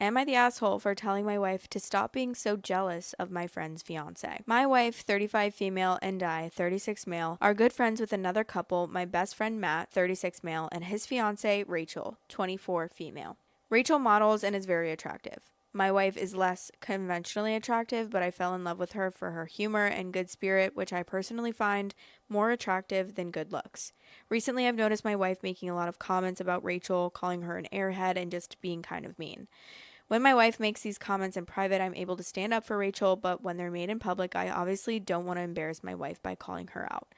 Am I the asshole for telling my wife to stop being so jealous of my friend's fiance? My wife, 35 female, and I, 36 male, are good friends with another couple, my best friend Matt, 36 male, and his fiance, Rachel, 24 female. Rachel models and is very attractive. My wife is less conventionally attractive, but I fell in love with her for her humor and good spirit, which I personally find more attractive than good looks. Recently, I've noticed my wife making a lot of comments about Rachel, calling her an airhead and just being kind of mean. When my wife makes these comments in private, I'm able to stand up for Rachel, but when they're made in public, I obviously don't want to embarrass my wife by calling her out.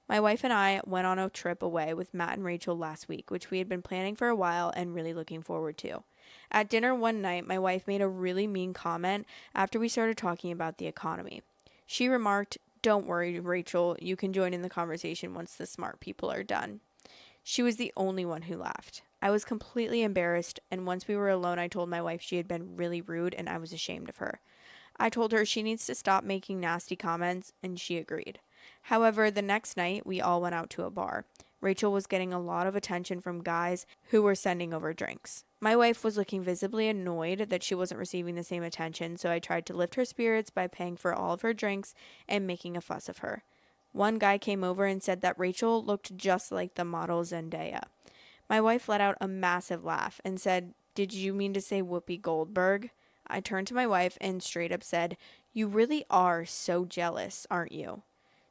My wife and I went on a trip away with Matt and Rachel last week, which we had been planning for a while and really looking forward to. At dinner one night, my wife made a really mean comment after we started talking about the economy. She remarked, "Don't worry, Rachel, you can join in the conversation once the smart people are done." She was the only one who laughed. I was completely embarrassed, and once we were alone, I told my wife she had been really rude and I was ashamed of her. I told her she needs to stop making nasty comments, and she agreed. However, the next night, we all went out to a bar. Rachel was getting a lot of attention from guys who were sending over drinks. My wife was looking visibly annoyed that she wasn't receiving the same attention, so I tried to lift her spirits by paying for all of her drinks and making a fuss of her. One guy came over and said that Rachel looked just like the model Zendaya. My wife let out a massive laugh and said, "Did you mean to say Whoopi Goldberg?" I turned to my wife and straight up said, "You really are so jealous, aren't you?"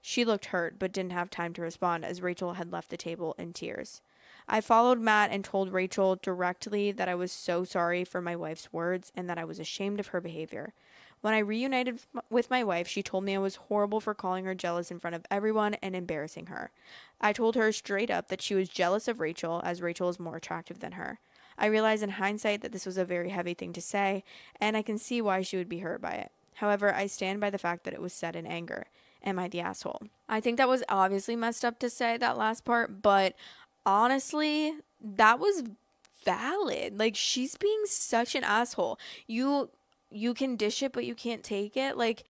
She looked hurt but didn't have time to respond as Rachel had left the table in tears. I followed Matt and told Rachel directly that I was so sorry for my wife's words and that I was ashamed of her behavior. When I reunited with my wife, she told me I was horrible for calling her jealous in front of everyone and embarrassing her. I told her straight up that she was jealous of Rachel as Rachel is more attractive than her. I realize in hindsight that this was a very heavy thing to say, and I can see why she would be hurt by it. However, I stand by the fact that it was said in anger. Am I the asshole? I think that was obviously messed up to say that last part, but honestly, that was valid. Like she's being such an asshole. You can dish it but you can't take it. Like